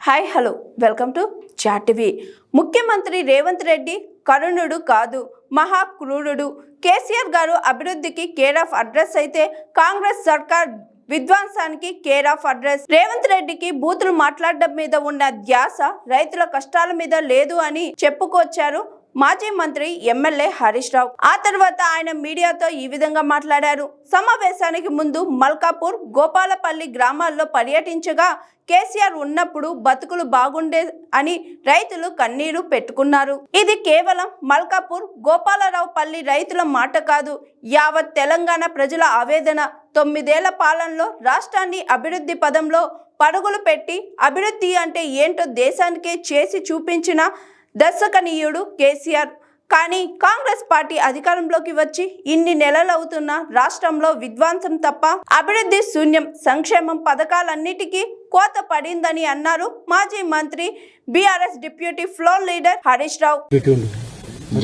Hi hello welcome to chat TV. ముఖ్యమంత్రి రేవంత్ రెడ్డి కరుణుడు కాదు, మహా క్రూరుడు. కేసీఆర్ గారు అభివృద్ధికి కేర్ ఆఫ్ అడ్రస్ అయితే కాంగ్రెస్ సర్కార్ విధ్వంసానికి కేర్ ఆఫ్ అడ్రస్. రేవంత్ రెడ్డికి బూతులు మాట్లాడడం మీద ఉన్న ధ్యాస రైతుల కష్టాల మీద లేదు అని చెప్పుకొచ్చారు మాజీ మంత్రి ఎమ్మెల్యే హరీష్ రావు. ఆ తర్వాత ఆయన మీడియాతో ఈ విధంగా మాట్లాడారు. సమావేశానికి ముందు మల్కాపూర్, గోపాలపల్లి గ్రామాల్లో పర్యటించగా కేసీఆర్ ఉన్నప్పుడు బతుకులు బాగుండే అని రైతులు కన్నీరు పెట్టుకున్నారు. ఇది కేవలం మల్కాపూర్, గోపాలరావు పల్లి రైతుల మాట కాదు, యావత్ తెలంగాణ ప్రజల ఆవేదన. 9 ఏళ్ల పాలనలో రాష్ట్రాన్ని అభివృద్ధి పదంలో పరుగులు పెట్టి అభివృద్ధి అంటే ఏంటో దేశానికే చేసి చూపించిన దర్శకనీయుడు కేసీఆర్. కానీ కాంగ్రెస్ పార్టీ అధికారంలోకి వచ్చి ఇన్ని నెలలవుతున్న రాష్ట్రంలో విధ్వంసం తప్ప అభివృద్ధి శూన్యం. సంక్షేమం పథకాలన్నిటికీ కోత పడిందని అన్నారు మాజీ మంత్రి BRS deputy floor leader Harish Rao.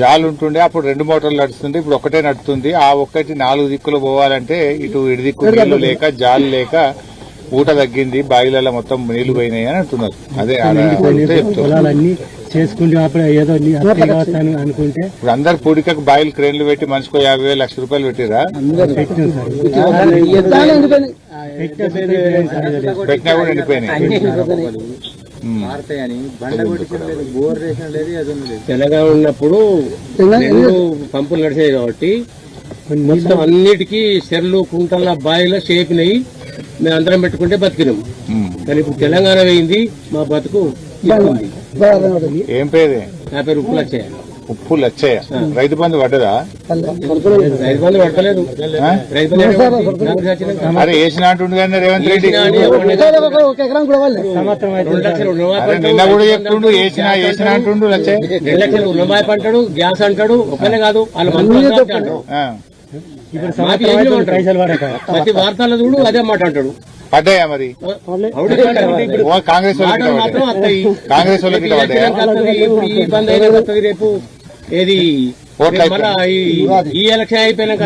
జాలు ఉంటుండే అప్పుడు 2 మోటార్లు నడుస్తుంది, ఇప్పుడు ఒకటే నడుతుంది. ఆ ఒక్కటి 4 దిక్కులు పోవాలంటే ఇటు ఇడి దిక్కు నీళ్లు లేక జాలు లేక ఊట తగ్గింది, బావిలలో మొత్తం నీళ్లు పోయినాయి అని అంటున్నారు. అదే అనుకుంటే ఇప్పుడు అందరు పూడికకు బాయిలు క్రేన్లు పెట్టి మనిషికో 50,000 లక్ష రూపాయలు పెట్టిరా, పెట్టినా కూడా ఎండిపోయినాయి. తెలంగాణ ఉన్నప్పుడు పంపులు నడిచాయి కాబట్టి మొత్తం అన్నిటికీ చెర్లు, కుంటల, బాయిల చేపినాయి. మేము అందరం పెట్టుకుంటే బతికినాం. కానీ ఇప్పుడు తెలంగాణ పోయింది, మా బతుకు ఏం పేరు? నా పేరు ఉప్పు లచ్చయ్య. ఉప్పు లచ్చయ్య. రైతు బంధు పడ్డదా? రైతు బంధు పడతలేదు. రైతు అరే వేసిన అంటుండే కానీ రేవంత్ రెడ్డి 2 లక్షలు నిన్న కూడా చెప్తుండు, వేసిన అంటుండు. లచ్చయ్య 2 లక్షలు రుణమాఫీ అంటాడు, గ్యాస్ అంటాడు. ఒక్కనే కాదు, వాళ్ళ మంత్రులు అంటాడు. ప్రతి వార్తల్లో చూడు అదే మాట అంటాడు. పడ్డాయా మరి? కాంగ్రెస్ మాత్రం వస్తాయి. కాంగ్రెస్ వాళ్ళకి ఇబ్బంది అయినా వస్తుంది. రేపు ఏది ఈ ఎలక్షన్ అయిపోయినాక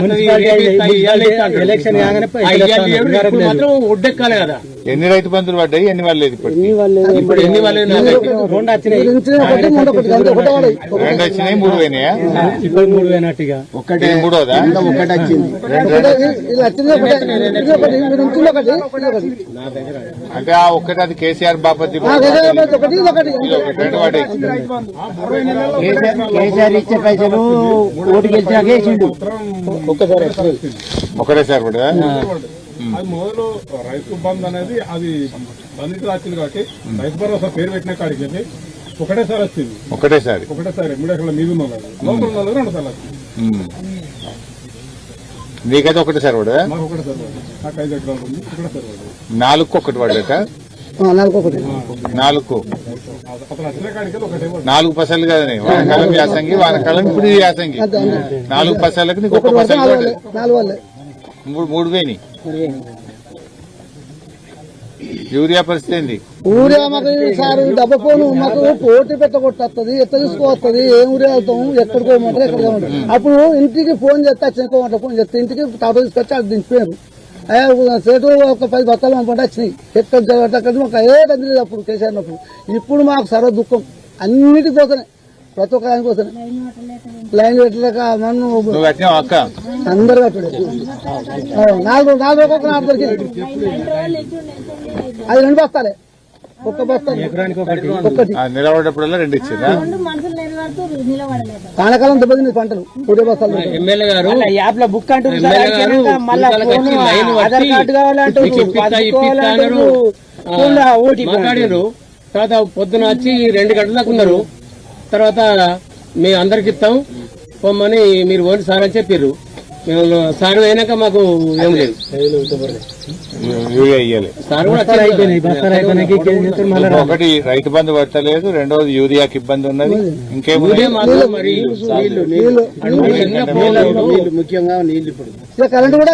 మాత్రం ఒడ్డెక్కాలి కదా. ఎన్ని రైతు బంధువులు పడ్డాయి, ఎన్ని వాళ్ళు లేదు? ఇప్పుడు ఎన్ని వాళ్ళు 2 వచ్చినాయి, 3 పోయినాయా? ఇప్పుడు 3 పోయినట్టుగా ఒకటి మూడోదా? ఒకటి వచ్చింది. అంటే ఆ ఒక్కటి అది కేసీఆర్ బాపతి ఇచ్చే పైసలు ఓటు గెలిచాక వేసిండు. ఒకటేసారి కూడా అది మొదలు రైతు బంద్ అనేది అది బంధితులు వచ్చింది కాబట్టి రైతు భరోసా పేరు పెట్టిన కాడికి ఒకటేసారి వచ్చింది. ఒకటేసారి 3 ఎకరాల మీద ఉన్న లోపల 2 సార్లు వచ్చింది. నీకైతే ఒకటేసారి కూడా? నాకు ఒకటేసారి నాకు 5 ఎకరాలు ఉంది. ఒకటేసారి 4కు ఒకటి పడ్డాక 4 అతను వచ్చిన కాడికి ఒకటే 4 పసలు కదనే. వానకాలం యాసంగి, వానకాలం ఇప్పుడు యాసంగి. 4 పసలకు నీకు 1 పసలు 3 పోయినాయి. యూరియా పరిస్థితి ఏంది? ఊరియా మాకు సార్ డబ్బపోను మాకు పోటీ పెట్టగొట్టేస్తుంది. ఎట్లా తీసుకువస్తుంది? ఏం ఊరియా వెళ్తాము, ఎక్కడికి పోమంటారు, ఎక్కడికి పోమంటారు. అప్పుడు ఇంటికి ఫోన్ చేస్తే వచ్చిన ఫోన్ చేస్తే ఇంటికి టాటో తీసుకొచ్చి అది దించిపోయారు. సేటు ఒక 10 బత్తాలు పంపండి వచ్చినాయి. ఎక్కడ మాకు ఏ తండ్రి అప్పుడు కేసీఆర్. ఇప్పుడు మాకు సర్వ దుఃఖం అన్నిటికి పోతున్నాయి, ప్రతి ఒక్క దానికి పోతున్నాయి. లైన్ పెట్టలేక మన్ను అందరు కట్టడు. 4 దొరికింది. అది 2 బస్తాలే, 1 బస్తా ఒక్కటి. నిలబడేటప్పుడల్లా 2 ఇచ్చిందా? కానకాలం దెబ్బతింది పంటలు. 2 బస్తాలు. ఎమ్మెల్యే గారు యాప్ లో బుక్ అంటూ ఆధార్ కార్డు కావాలంటూ మాట్లాడారు. తర్వాత పొద్దున వచ్చి 2 గంటల దాకా ఉన్నారు. తర్వాత మేము అందరికి ఇస్తాం పొమ్మని మీరు ఓన్లీ సార్ అని చెప్పారు. మేము సార్ అయినాక మాకు ఏం లేదు. సార్ కూడా ఒకటి రైతు బంధు పట్టలేదు, రెండోది యూరియాకి ఇబ్బంది ఉన్నది. ఇంకేమో మరి ముఖ్యంగా నీళ్లు కరెంట్ కూడా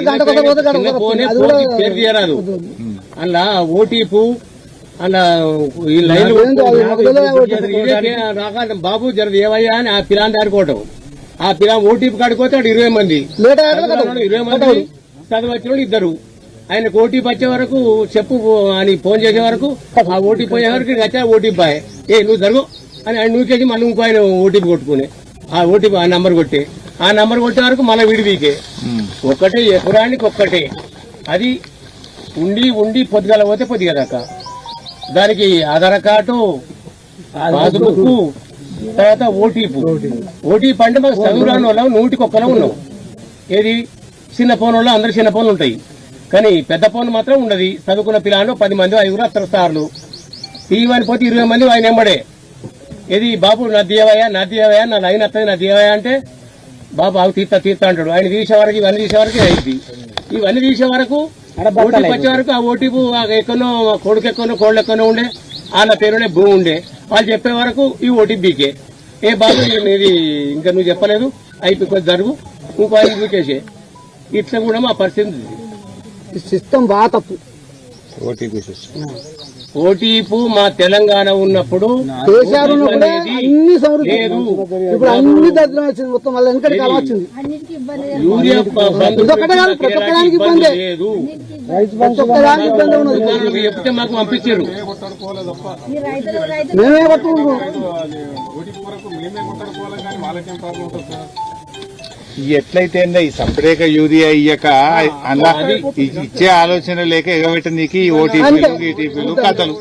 పేరు తీయరాదు. అలా ఓటీపు అలా ఈ లైన్ బాబు జరదు ఏవయ్యా అని ఆ పిల్లని ఆడుకోవటం. ఆ పిల్ల ఓటీపీ కాడిపోతే 20 మంది, 20 మంది చదువు వచ్చిన 2 ఆయన ఓటీపీ వచ్చే వరకు చెప్పు అని ఫోన్ చేసే వరకు ఆ ఓటీపీ పోయే వరకు వచ్చా ఓటీపీ బాయ్ నువ్వు జరుగు అని ఆయన నూకేసి మళ్ళీ ఇంకో ఆయన ఓటీపీ కొట్టుకుని ఆ ఓటీపీ ఆ నంబర్ కొట్టి ఆ నంబర్ కొట్టే వరకు మళ్ళీ విడివీకే ఒక్కటే ఎకరానికి ఒక్కటే అది ఉండి ఉండి పొద్దుగల పోతే పొద్దుగదాకా దానికి ఆధార్ కార్డు పాస్బుక్ తర్వాత ఓటీపీ అంటే మాకు చదువురాని వాళ్ళం 100కి ఉన్నాం. ఏది చిన్న ఫోన్ వాళ్ళు అందరు చిన్న ఫోన్లు ఉంటాయి కానీ పెద్ద ఫోన్ మాత్రం ఉండదు. చదువుకున్న పిల్లలు 10 మంది 5 అత్తరు సార్లు తీయమని పోతే 20 మంది ఆయన ఎంబడే ఏది బాబు నా దేవయ్యా నా లైన్ వస్తుంది నా దేవయ్యా అంటే బాబు ఆవు తీర్తా అంటాడు. ఆయన తీసే వరకు ఇవన్నీ తీసే వరకు అయింది. ఇవన్నీ తీసే వరకు ఓటీపీ వచ్చే వరకు ఆ ఓటీపీ ఎక్కడో కొడుకు ఎక్కడో కోళ్ళు ఎక్కడో ఉండే వాళ్ళ పేరునే భూమి ఉండే వాళ్ళు చెప్పే వరకు ఈ ఓటీపీకే బాబు ఇది ఇంకా నువ్వు చెప్పలేదు అయిపోయి కొద్ది జరుగు ఇంకో 5 మీకేసే ఇట్లా కూడా మా పరిస్థితి. సిస్టమ్ బాగా తప్పు. ఓటీపీ మా తెలంగాణ ఉన్నప్పుడు కేసీఆర్ ఉన్నప్పుడే అన్ని సమృద్ధి ఇప్పుడు అన్ని దరిద్రం వచ్చింది మొత్తం మళ్ళీ వెనకటి కాలం వచ్చింది. యూరియా ఇదొక్కటే కాదు ప్రతి ఒక్కదానికి ఇబ్బంది లేదు ప్రతి ఒక్కదానికి ఇబ్బంది ఉన్నది. చెప్తే మాకు పంపించారు మేమే పట్టుకుంటున్నాం. ఎట్లయితే ఈ సంప్రేక యూరియా ఇయ్యక అలా ఇచ్చే ఆలోచన లేక ఎగబెట్టనీకి ఓటీపీలు ఈటీపీలు కథలు.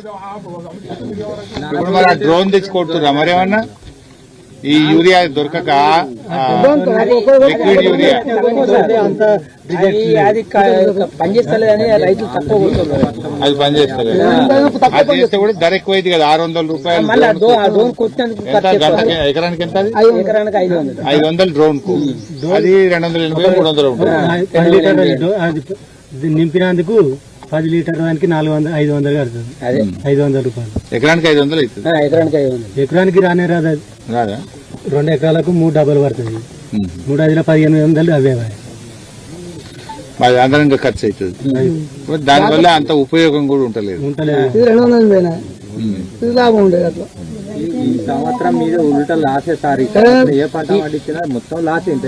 ఇప్పుడు మరి ఆ డ్రోన్ తెచ్చి కొడుతురా మరేమన్నా ఈ యూరియా దొరకక లిక్విడ్ యూరియా అది పనిచేస్తలేదని రైతులు తక్కువ కొడుతున్నారు. అది పనిచేస్తలేదు. అది చేస్తే కూడా ధర ఎక్కువైంది కదా 600 రూపాయలు. ఎకరానికి ఎంత? ఎకరానికి 500 డ్రోన్ కు. అది 280 300 ఉంటుంది. నింపినందుకు 10 లీటర్ దానికి 500 కడుతుంది. 500 రూపాయలు ఎకరానికి 500 అవుతుంది. ఎకరానికి రానే రాదు. అది రాదా? 2 ఎకరాలకు 3 డబ్బులు పడుతుంది. 3 5 1500 అవే అది అందరంగా ఖర్చు అవుతుంది. దానివల్ల అంత ఉపయోగం కూడా ఉంటలేదు. ఇది 200 పోయినా ఇది లాభం ఉండేది. అట్లా ఈ సంవత్సరం మీద ఉల్టా లాసే సారి ఏ పంట పండించినా మొత్తం లాస్. ఇంత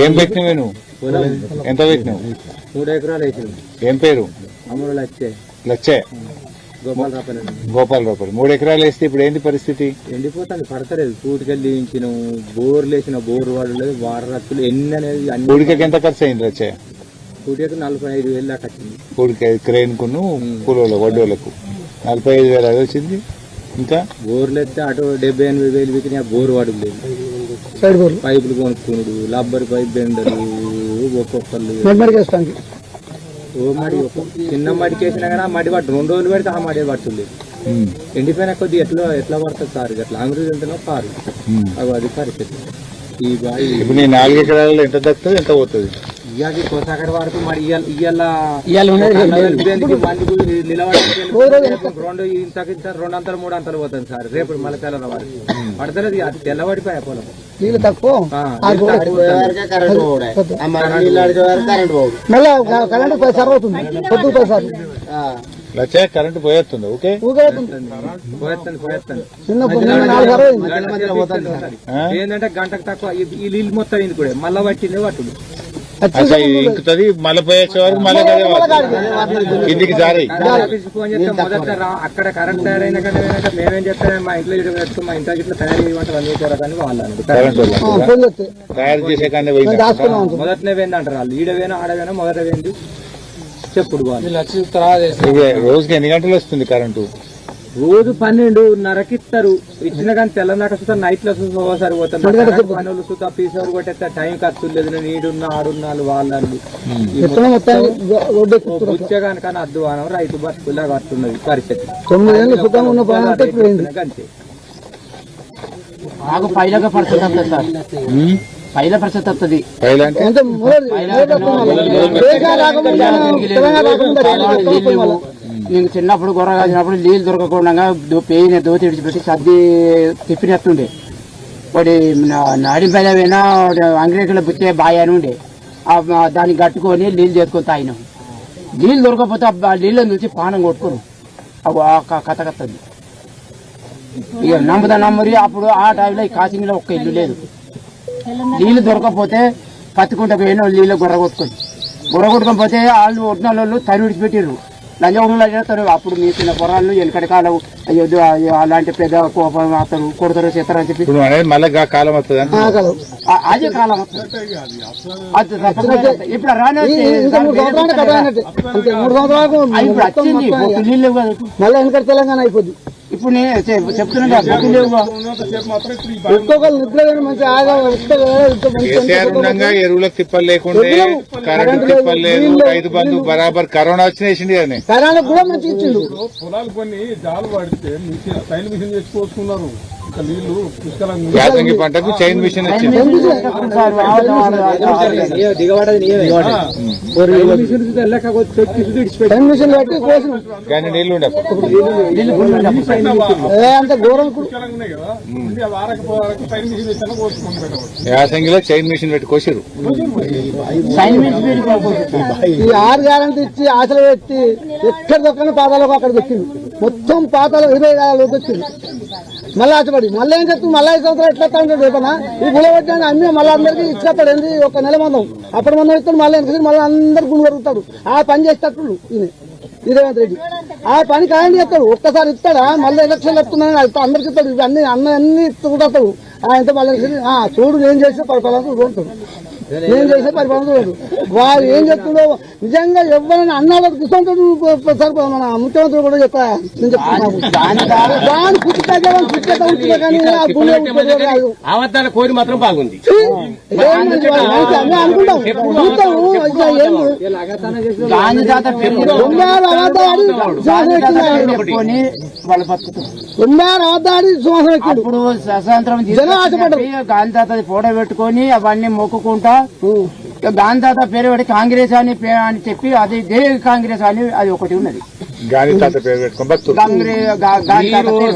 ఏం పెట్టినవే నువ్వు? ఎంత పెట్టినావు? 3 ఎకరాలు వేసింది. ఏం పేరు? అమలు లచ్చే గోపాలరావు. 3 ఎకరాలు వేస్తే ఇప్పుడు ఏంటి పరిస్థితి? ఎండిపోతాను పడతలేదు. పూటికెళ్ళి దించిన బోర్లు వేసిన బోర్ వాడలేదు. వాటర్ రత్తులు ఎన్ని అనేది పూడికకి ఎంత ఖర్చు అయింది? లచ్చే పూటికి 45,000 దాకా వచ్చింది. పూడికి క్రెయిన్ కును కూలోళ్ళ వడ్డోళ్లకు 45,000 అది వచ్చింది. ఇంకా బోర్లు ఎత్తే అటు 70-80,000 వీకిన బోర్ వాడు లేదు. పైపులు కొనుక్కున్నాడు, రబ్బర్ పైప్ బెండలు ఒక్కొక్కళ్ళు మడి చిన్న మడికి వేసినా కానీ ఆ మడి పట్టు 2 రోజులు పెడితే ఆ మడి పడుతుంది. ఎండిపోయిన కొద్ది ఎట్లా పడుతుంది సార్? ఇట్లా అంగడి ఉంటేనో కారు అది పరిస్థితి. ఈ బాయి ఇప్పుడు 4 ఎకరాలలో ఎంత దక్కుతుంది? ఎంత పోతుంది? ఇయ్యాకి కోసాకడ వరకు మరి ఇయ్యాల ఇంతకి 2 అంతలు 3 అంతలు పోతుంది సార్. రేపు మళ్ళీ తెల్ల వారికి పడతలేదు. అది తెల్లబడిపోయా పొలం. నీళ్ళు తక్కువ కరెంట్ పైసా అవుతుంది. పొద్దు పైసా లచ్చే కరెంట్ పోయేస్తుంది. ఓకే ఏంటంటే గంటకు తక్కువ ఈ నీళ్ళు మొత్తం ఇది కూడా మళ్ళా పట్టింది పట్టుడు ఇంకుతుంది. మళ్ళీ పోయొచ్చే వరకు మళ్ళీ ఇంటికి జారీ. ఫోన్ చేస్తే మొదట అక్కడ కరెంట్ తయారైన కంటే మేమేం చెప్తాం మా ఇంట్లో పెట్టుకో మా ఇంట్లో ఇట్లా తయారు చేయమంటే అని వాళ్ళు తయారు చేసే కానీ మొదటనే పోయింది అంటారు వాళ్ళు. ఈడవేనా ఆడవేనా మొదట పోయింది చెప్పుడు. రోజుకి ఎన్ని గంటలు వస్తుంది కరెంటు? రోజు 12:30కి ఇస్తారు. ఇచ్చిన కానీ తెల్లనాక సుతా నైట్ లో ఒకసారి పోతారు. పనులు సుతా పీసర్ కొట్టేస్తే టైం ఖర్చు లేదు. నీడున్న ఆడున్నాళ్ళు వాళ్ళు బుచ్చగాని కానీ అద్దు అనం రైతు బతుకులా కట్టున్నది పరిస్థితి. అంతే నాకు పైలగా పరిస్థితి వస్తుంది సార్. పైల పరిస్థితి వస్తుంది. నేను చిన్నప్పుడు గొర్ర కాసినప్పుడు నీళ్ళు దొరకకుండా పేయిన దోతి విడిచిపెట్టి సర్ది తిప్పినట్టుండే. వాడి నాడిపైన పోయినా అంగిరేకుల బుచ్చే బాయ్ అని ఉండే. దాన్ని కట్టుకొని నీళ్ళు చేసుకొని తాగినాం. నీళ్ళు దొరకకపోతే నీళ్ళని చూసి పానం కొట్టుకోను కథ కత్తది. ఇక నమ్మరి అప్పుడు ఆ టైంలో ఈ కాసింగ్లో ఒక్క ఇల్లు లేదు. నీళ్లు దొరకకపోతే పత్తికుంట పోయిన నీళ్ళు గొర్ర కొట్టుకొని బుర్రగొట్టుకొని పోతే వాళ్ళు ఒట్టిన వాళ్ళు తరి విడిచిపెట్టారు లంజగొండలు అప్పుడు మీ చిన్న పొరాళ్ళు వెనకటి కాలం అయ్యో అలాంటి పెద్ద కోపం అతను కొడతారు చేస్తారని చెప్పి మళ్ళీ కాలం వస్తుంది అదే కాలం ఇప్పుడు రాని నీళ్ళు మళ్ళీ వెనకటి తెలంగాణ అయిపోద్ది. ఇప్పుడు నేను చెప్తున్నాను ఒక్కొక్కరు నిద్ర మంచి ఆగా ఎరువులకు తిప్పలు లేకుండా కరెంటు తిప్పలు లేదు, రైతు బంధు బరాబర్ కరోనా వచ్చినేసింది కానీ కరోనా కూడా మంచి ఇచ్చిండు. పొలాలు కొన్ని జాలు పడితే సైన్ మిషన్ తెచ్చుకోసుకున్నారు. ఇంకా నీళ్లు పుష్కలంగా యాసంగి పంటకు చైన్ మిషన్ వచ్చింది. మిషన్ పెట్టి కోసిన కానీ నీళ్లు ఉండే అంత ఘోరం. పుష్కలంగా ఉన్నాయి కదా, వారకు సైన్ మిషన్ తెచ్చాను కోసుకొని యాసంగిలో చైన్ మిషన్ పెట్టి కోసిరు. ఈ 6 గ్యారెంటీ ఇచ్చి ఆశలు పెట్టి ఎక్కడ దొక్కని పాతాలకు అక్కడ దొక్కింది. మొత్తం పాతాలు 20 గాయాలకు వచ్చింది. మళ్ళీ ఆశపడి మళ్ళీ ఏం చెప్తుంది, మళ్ళీ 5 సంవత్సరాలు ఎట్లా ఉంటాడు రేపనా ఈ గుల పెట్టాను అన్ని మళ్ళీ అందరికీ ఇచ్చేస్తాడు. ఏంది ఒక నెల మందం అప్పుడు మందం ఇస్తాడు, మళ్ళీ వెనక మళ్ళీ అందరు గుండు కరుగుతాడు. ఆ పని చేసేటట్టు ఈయన రేవంత్ రెడ్డి ఆ పని ఖాయం చేస్తాడు. ఒక్కసారి ఇస్తాడా మళ్ళీ ఎలక్షన్లు వస్తున్నాయని అందరికి ఇస్తాడు. ఇవన్నీ అన్ని ఇస్తాడు. ఆయనతో మళ్ళీ చూడు నేను చేసే పరిపాలన చూడతాడు, నేను చేసే పరిపాలన చూడదు. వారు ఏం చెప్తుండో నిజంగా ఎవరైనా అన్నాడు కూర్చుంటాడు. సార్ మన ముఖ్యమంత్రి కూడా చెప్పా నేను చెప్తున్నాను దాని అబద్ధాల కోరి మాత్రం బాగుంది అనుకుంటాం. గాంధీ తాత ఫోటో పెట్టుకొని అవన్నీ మొక్కుకుంటా గాంధీ తాత పేరు పెట్టి కాంగ్రెస్ అని చెప్పి అది ఇదే కాంగ్రెస్ అని అది ఒకటి ఉన్నది.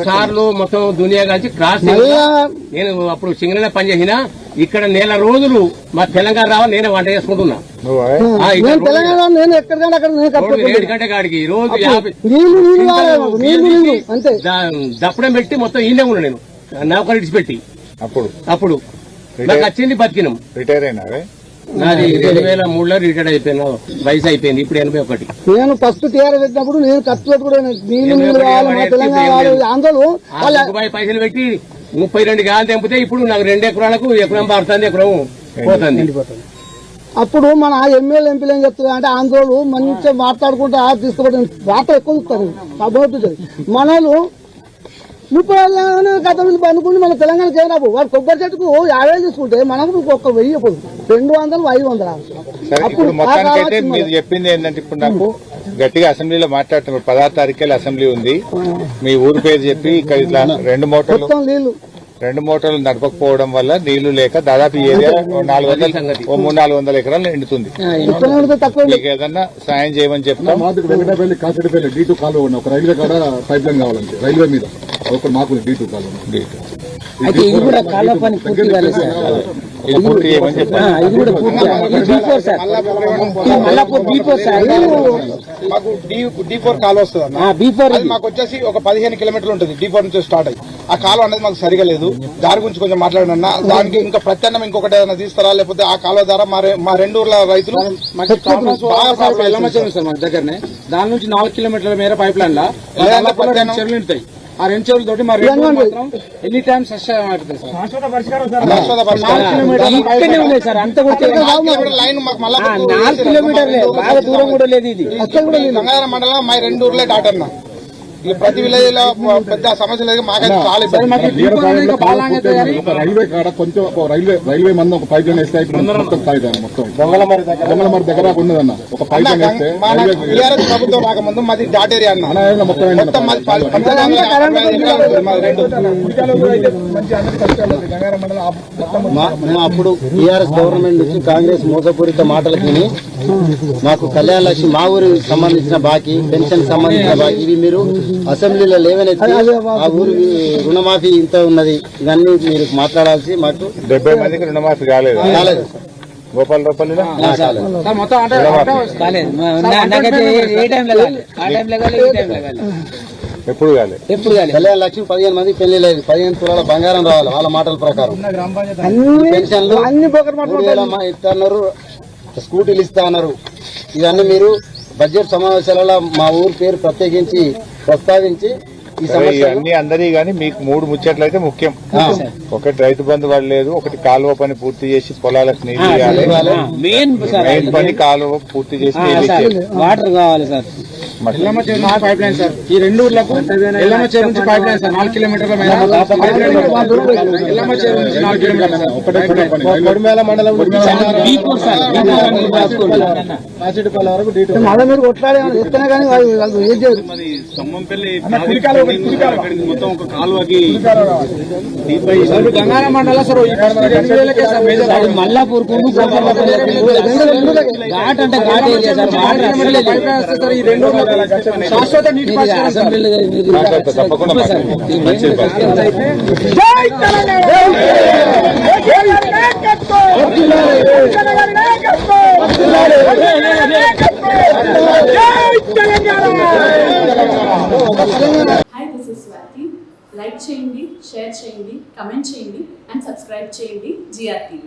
సార్లు మొత్తం దునియా కలిసి క్రాస్. నేను అప్పుడు సింగరేణి పనిచేసిన ఇక్కడ 1 నెల రోజులు మా తెలంగాణ రావాలి నేనే వంట చేసుకుంటున్నా. 7 గంటల కాడికి రోజు 50 దప్పడం పెట్టి మొత్తం ఈయనే ఉన్నా నేను నౌకరు ఇడిచిపెట్టి. అప్పుడు నాకు వచ్చింది బతికినాం. రిటైర్ అయినా నాది 2003లో రిటైర్డ్ అయిపోయినా, వయసు అయిపోయింది. ఇప్పుడు 81. నేను ఫస్ట్ టీఆర్ పెట్టినప్పుడు నేను ఖర్చు కూడా నీళ్లు కావాలి తెలంగాణ ఆందోళన పైసలు పెట్టి 32 గాలి తెంపితే ఇప్పుడు నాకు 2 ఎకరాలకు ఎకరం పడుతుంది, ఎకరం పోతుంది. అప్పుడు మన ఎమ్మెల్యే ఎంపీలు ఏం చెప్తున్నారు అంటే ఆంధ్రోలు మంచిగా మాట్లాడుకుంటూ తీసుకుపోతే వార్త ఎక్కువ చూస్తారు. అర్థమవుతుంది మనలు 30 గతంలో అనుకుంటే మన తెలంగాణకి ఏం రాబు. వాడు కొబ్బరి చెట్టుకు 50 తీసుకుంటే మనకు ఒక 1000 పోదు, 200, 500. ఇప్పుడు మొత్తానికైతే మీరు చెప్పింది ఏంటంటే ఇప్పుడు నాకు గట్టిగా అసెంబ్లీలో మాట్లాడుతున్నారు. 16 తారీఖు అసెంబ్లీ ఉంది. మీ ఊరు పేరు చెప్పి ఇక్కడ ఇట్లా 2 మోటార్లు నడపకపోవడం వల్ల నీళ్లు లేక దాదాపు ఏరియా 300-400 ఎకరాలు ఎండుతుంది. మీకు ఏదన్నా సాయం చేయమని చెప్తాం. వెంకటపల్లి కాసిడిపల్లి D2 కాలువ ఉన్న ఒక రైల్వే కాడ పైప్ లైన్ కావాలంటే రైల్వే మీద ఒక మాకు D2 కాలువ పూర్తి చేయమని చెప్పారు. మాకు D4 కాలువ వస్తుంది అన్న. అది మాకు వచ్చేసి ఒక 15 కిలోమీటర్లు ఉంటుంది. D4 నుంచి స్టార్ట్ అయ్యి ఆ కాలువ అనేది మాకు సరిగా లేదు. దాని గురించి కొంచెం మాట్లాడన్నా. దానికి ఇంకా ప్రత్యామ్నాయం ఇంకొకటి ఏదైనా తీస్తారా, లేకపోతే ఆ కాలువ ద్వారా మా 2 ఊర్ల రైతులు మన దగ్గరనే దాని నుంచి 4 కిలోమీటర్ల మేర పైప్ లైన్ లా చెరువులు ఉంటాయి. ఆ 2 చెరువులు తోటి మా ఎనీ టైమ్ సార్ అంత లైన్ మాకు మళ్ళీ 4 కిలోమీటర్లే, బాగా దూరం కూడా లేదు. ఇది గంగాధర మండలం మా 2 ఊర్లే డాటన్నా. ప్రతి విలేజ్ లో పెద్ద సమస్య లేదు. మాకైతే చాలా రైల్వే కాడ కొంచెం రైల్వే మంది ఒక పైప్ లైన్ వేస్తే మొత్తం దొంగలమరి దగ్గర ఉన్నదన్న ఒక పైప్ లైన్ వేస్తే టీఆర్ఎస్ ప్రభుత్వం రాకముందు మాది డాట్ ఏరియా అన్న. మొత్తం మేము అప్పుడు టీఆర్ఎస్ గవర్నమెంట్ నుంచి కాంగ్రెస్ మోసపూరిత మాటలకు విని మాకు కళ్యాణ లక్ష్మి మా ఊరికి సంబంధించిన బాకీ, పెన్షన్ సంబంధించిన బాకీ ఇవి మీరు అసెంబ్లీలో లేవనెత్తి ఆ ఊరి రుణమాఫీ ఇంత ఉన్నది ఇవన్నీ మీరు మాట్లాడాల్సి. మాకు 70 మందికి రుణమాఫీ కాలేదు. గోపాల్ ఎప్పుడు కళ్యాణ లక్ష్మి 15 మందికి పెళ్లి లేదు, 15 తులాల బంగారం రావాలి వాళ్ళ మాటల ప్రకారం. పెన్షన్లు ఇస్తున్నారు. స్కూటీలు ఇస్తా అన్నారు. ఇవన్నీ మీరు బడ్జెట్ సమావేశాలలో మా ఊరు పేరు ప్రత్యేకించి ప్రస్తావించి ఈ సమస్య అన్ని అందరి గానీ మీకు 3 ముచ్చట్లు అయితే ముఖ్యం. ఒకటి రైతు బంధు పడలేదు, ఒకటి కాలువ పని పూర్తి చేసి పొలాలకు నీళ్లు ఇవ్వాలి, మెయిన్ పని కాలువ పూర్తి చేసి నీళ్లు ఇచ్చేది, వాటర్ కావాలి సార్. ఎల్లమ్మ చెరువు పైప్ లైన్ సార్. ఈ 2 ఊర్లకు ఎల్లమ్మ చెరువు నుంచి పైప్ లైన్ సార్ 4 కిలోమీటర్ల మేర. ఎల్లమ్మ చెరువు నుంచి 4 కిలోమీటర్ల మేర. కొడిమేల మండలం కాసిడిపల్లి వరకు మళ్ళీ మీరు కొట్లాడే ఇస్తేనే కానీ వాళ్ళు ఏం చేయరు. మొత్తం ఒక కాలువకి గంగారం మండలం సార్ ఈ పరిస్థితి 2000కే సార్ మేజర్ మల్లాపూర్ ఘాట్ అంటే ghat area sir. Pipe line వస్తే సార్ ఈ 2 ఊర్లకు శాశ్వత నీటి పారుదల సార్. తప్పకుండా మంచిది. Hi, this is Swati. Like చేయండి, షేర్ చేయండి, కమెంట్ చేయండి అండ్ సబ్స్క్రైబ్ చేయండి GRTV.